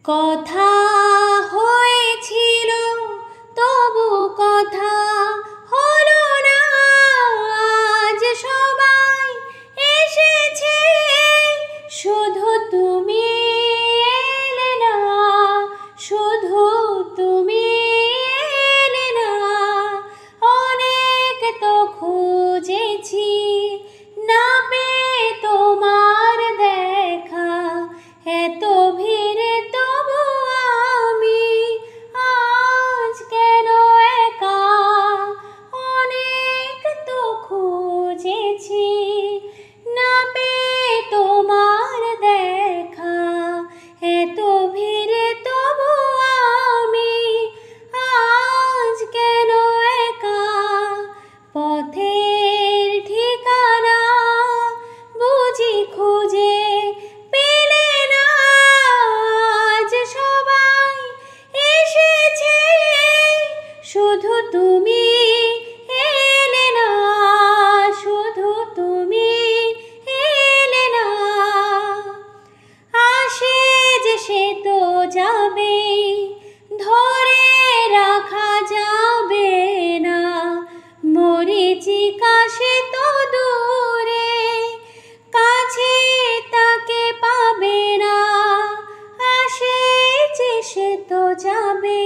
কথা হয়েছিল তবু কথা হলো না, আজ সবাই এসেছে শুধু তুমি এলে না, শুধু তুমি এলে না। অনেক তো খুঁজেছি না পেয়ে তোমার দেখা, এত ভিড়ে তবু আমি আজ কেন একা। অনেক তো খুঁজেছি না পেয়ে তোমার দেখা, এত ভিড়ে তবু আমি আজ কেন একা। পথের ঠিকানা বুঝি খুঁজে পেলে না, আজ সবাই এসেছে শুধু তুমি এলে না, শুধু তুমি এলে না। আসে যে সে তো যাবেই, ধরে রাখা যাবে না। মরীচিকা সে তো দূরে, কাছে তাকে পাবে না। আসে যে সে তো যাবে।